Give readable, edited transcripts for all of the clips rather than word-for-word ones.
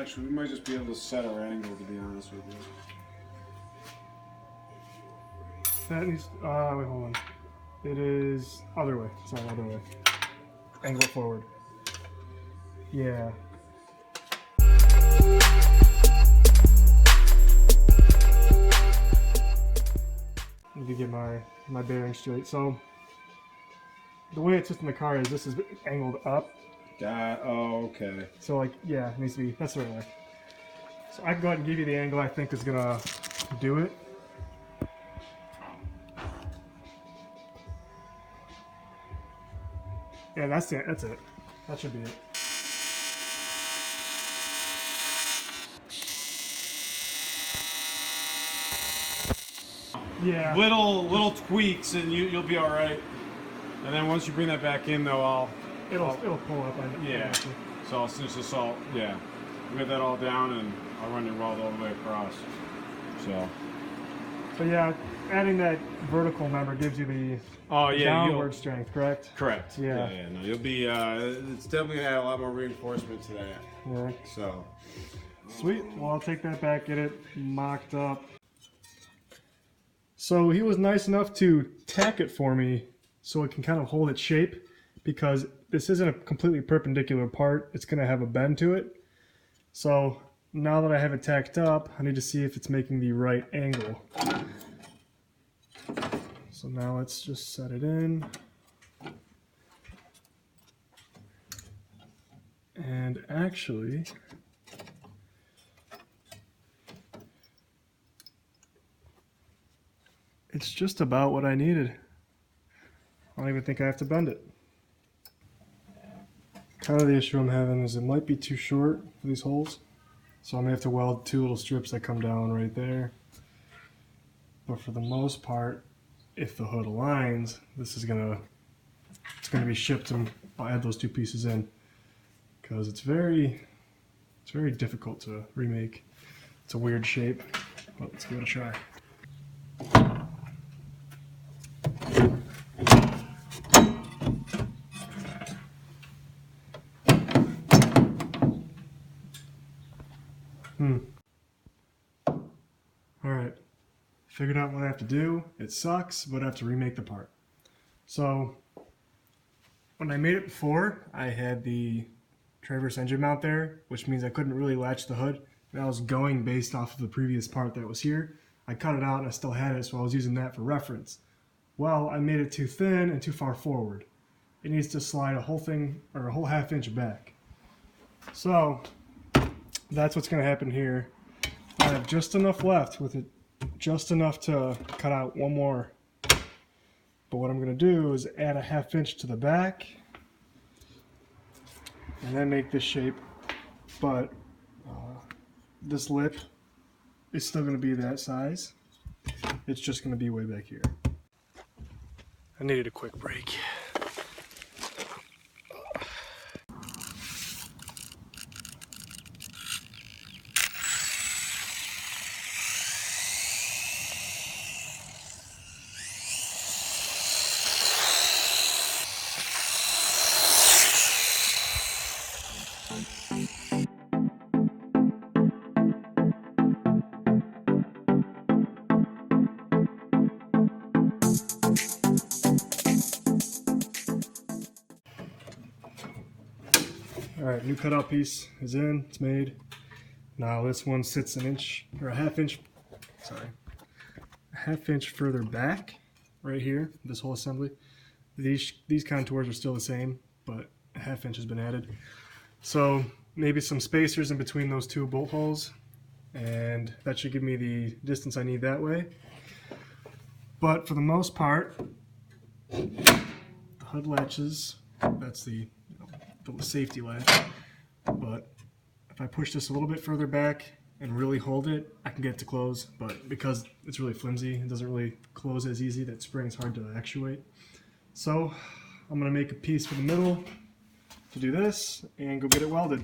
Actually, we might just be able to set our angle, to be honest with you. That needs, wait, hold on. It is other way, it's not other way. Angle it forward. Yeah. Need to get my bearing straight. So, the way it sits in the car is this is angled up. Oh, okay. So like, yeah, it needs to be, that's the right way. So I can go ahead and give you the angle I think is gonna do it. Yeah, that's it, that's it. That should be it. Yeah. Little tweaks and you'll be all right. And then once you bring that back in, though, it'll pull up. Yeah. So I'll finish this all. Yeah. We'll get that all down, and I'll run your weld all the way across. So. So yeah, adding that vertical member gives you the downward strength, correct? Correct. Yeah. Yeah. No, you'll be. It's definitely gonna add a lot more reinforcement to that. Yeah. So. Sweet. Well, I'll take that back, get it mocked up. So he was nice enough to tack it for me so it can kind of hold its shape, because this isn't a completely perpendicular part. It's going to have a bend to it. So now that I have it tacked up, I need to see if it's making the right angle. So now let's just set it in. And actually, it's just about what I needed. I don't even think I have to bend it. Kind of the issue I'm having is it might be too short for these holes. So I'm gonna have to weld two little strips that come down right there. But for the most part, if the hood aligns, it's gonna be shipped, and I'll add those two pieces in, because it's very difficult to remake. It's a weird shape, but let's give it a try. Alright, figured out what I have to do. It sucks, but I have to remake the part. So, when I made it before, I had the Traverse engine mount there, which means I couldn't really latch the hood. And I was going based off of the previous part that was here. I cut it out and I still had it, so I was using that for reference. Well, I made it too thin and too far forward. It needs to slide a whole thing, or a whole ½ inch back. So, that's what's going to happen here. I have just enough left with it, just enough to cut out one more. But what I'm going to do is add a ½ inch to the back and then make this shape. But this lip is still going to be that size. It's just going to be way back here. I needed a quick break. Alright, new cutout piece is in, it's made. Now this one sits an inch, or a ½ inch further back, right here, this whole assembly. These contours are still the same, but a ½ inch has been added. So maybe some spacers in between those two bolt holes, and that should give me the distance I need that way. But for the most part, the hood latches, that's the safety latch, but if I push this a little bit further back and really hold it, I can get it to close, but because it's really flimsy, it doesn't really close as easy. That spring's hard to actuate. So I'm going to make a piece for the middle to do this and go get it welded.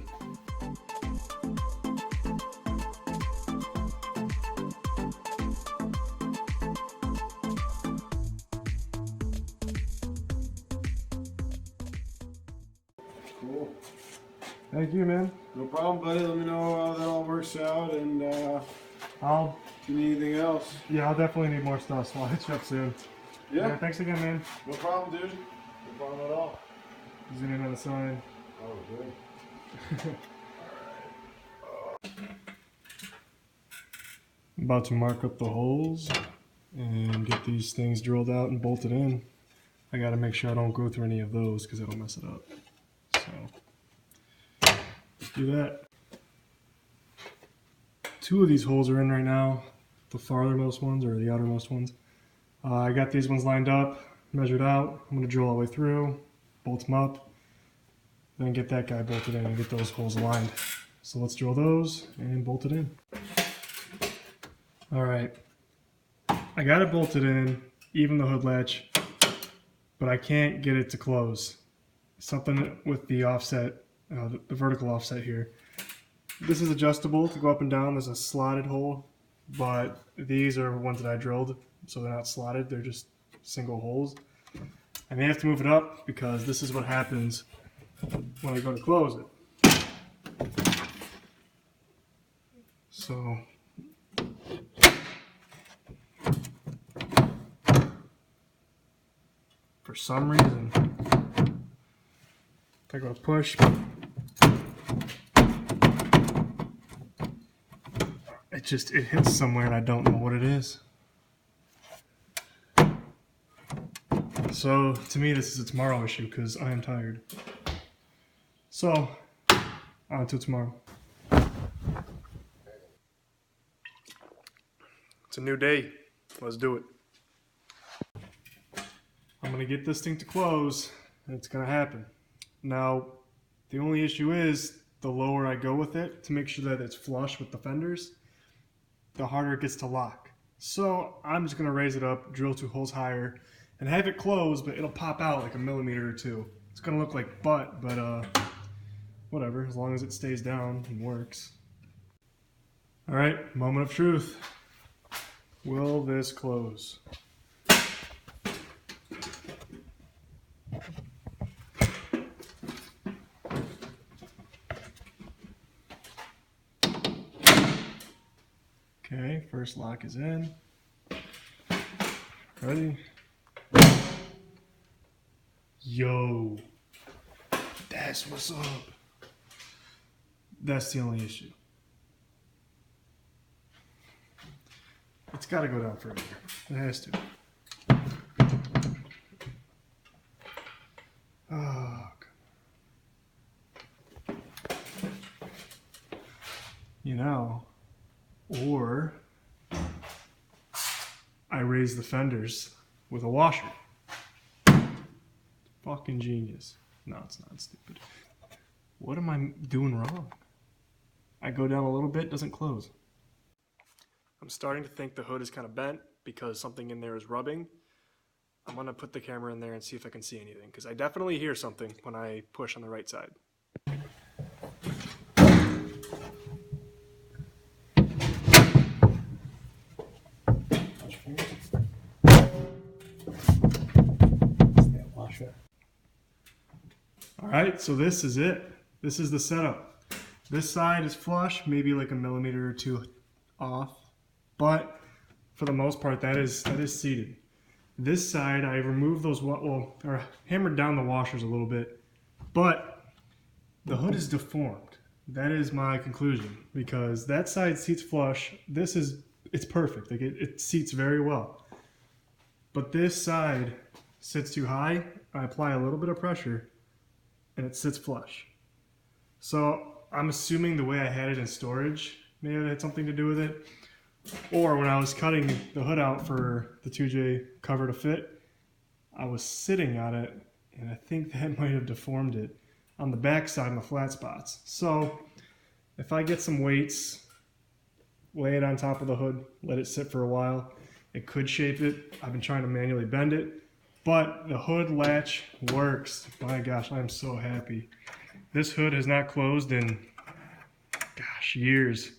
Cool. Thank you, man. No problem, buddy. Let me know how that all works out, and if you need anything else. I'll definitely need more stuff, so I'll hit you up soon. Yeah. Thanks again, man. No problem, dude. No problem at all. Zoom in on the sign. Oh, good. I'm about to mark up the holes and get these things drilled out and bolted in. I gotta make sure I don't go through any of those because it'll mess it up. So, let's do that. 2 of these holes are in right now. The farthermost ones, or the outermost ones. I got these ones lined up, measured out. I'm gonna drill all the way through, bolt them up, then get that guy bolted in and get those holes aligned. So let's drill those and bolt it in. All right, I got it bolted in, even the hood latch, but I can't get it to close. Something with the offset, the vertical offset here. This is adjustable to go up and down. There's a slotted hole, but these are ones that I drilled, so they're not slotted. They're just single holes. I may have to move it up because this is what happens when I go to close it. So for some reason, if I go to push, it hits somewhere and I don't know what it is. So to me, this is a tomorrow issue because I am tired. So on to tomorrow. It's a new day. Let's do it. I'm gonna get this thing to close, and it's gonna happen. Now, the only issue is the lower I go with it to make sure that it's flush with the fenders, the harder it gets to lock. So I'm just gonna raise it up, drill 2 holes higher, and have it close, but it'll pop out like a millimeter or 2. It's gonna look like butt, but whatever, as long as it stays down and works. All right, moment of truth. Will this close? Okay, first lock is in. Ready? Yo, that's what's up. That's the only issue. It's got to go down further. It has to. Oh, you know, or I raise the fenders with a washer. Fucking genius. No, it's not stupid. What am I doing wrong? I go down a little bit, doesn't close. I'm starting to think the hood is kind of bent because something in there is rubbing. I'm gonna put the camera in there and see if I can see anything, because I definitely hear something when I push on the right side. All right, so this is it. This is the setup. This side is flush, maybe like a millimeter or 2 off, but for the most part, that is seated. This side, I removed those, or hammered down the washers a little bit, but the hood is deformed. That is my conclusion, because that side seats flush. It's perfect. Like it seats very well. But this side sits too high. I apply a little bit of pressure, and it sits flush. So I'm assuming the way I had it in storage may have had something to do with it. Or when I was cutting the hood out for the 2J cover to fit, I was sitting on it, and I think that might have deformed it on the back side in the flat spots. So if I get some weights, lay it on top of the hood, let it sit for a while, it could shape it. I've been trying to manually bend it, but the hood latch works. My gosh, I'm so happy. This hood has not closed in, gosh, years.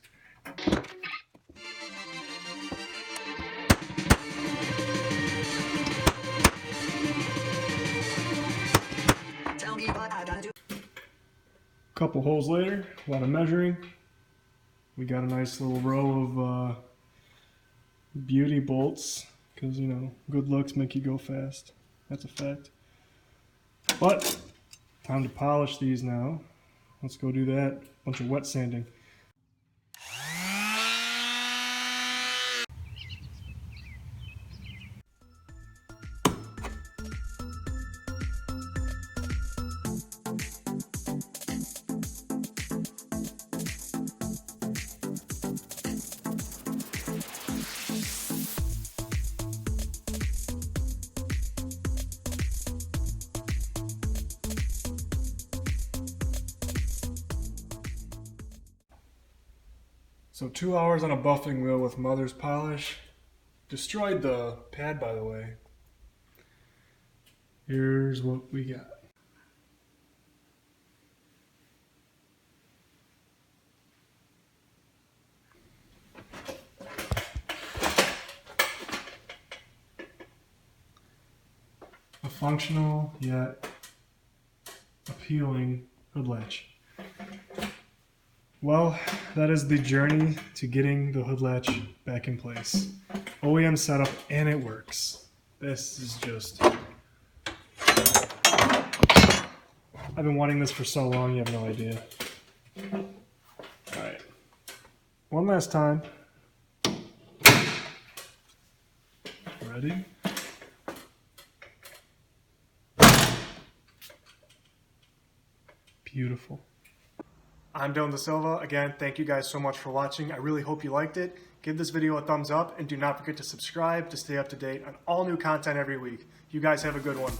couple holes later, a lot of measuring. We got a nice little row of beauty bolts, because, you know, good looks make you go fast. That's a fact. But time to polish these now. Let's go do that. Bunch of wet sanding. So 2 hours on a buffing wheel with mother's polish. Destroyed the pad, by the way. Here's what we got. A functional yet appealing hood latch. Well, that is the journey to getting the hood latch back in place. OEM setup, and it works. This is just... I've been wanting this for so long, you have no idea. Alright. One last time. Ready? Beautiful. I'm Dylon Da Silva. Again, thank you guys so much for watching. I really hope you liked it. Give this video a thumbs up and do not forget to subscribe to stay up to date on all new content every week. You guys have a good one.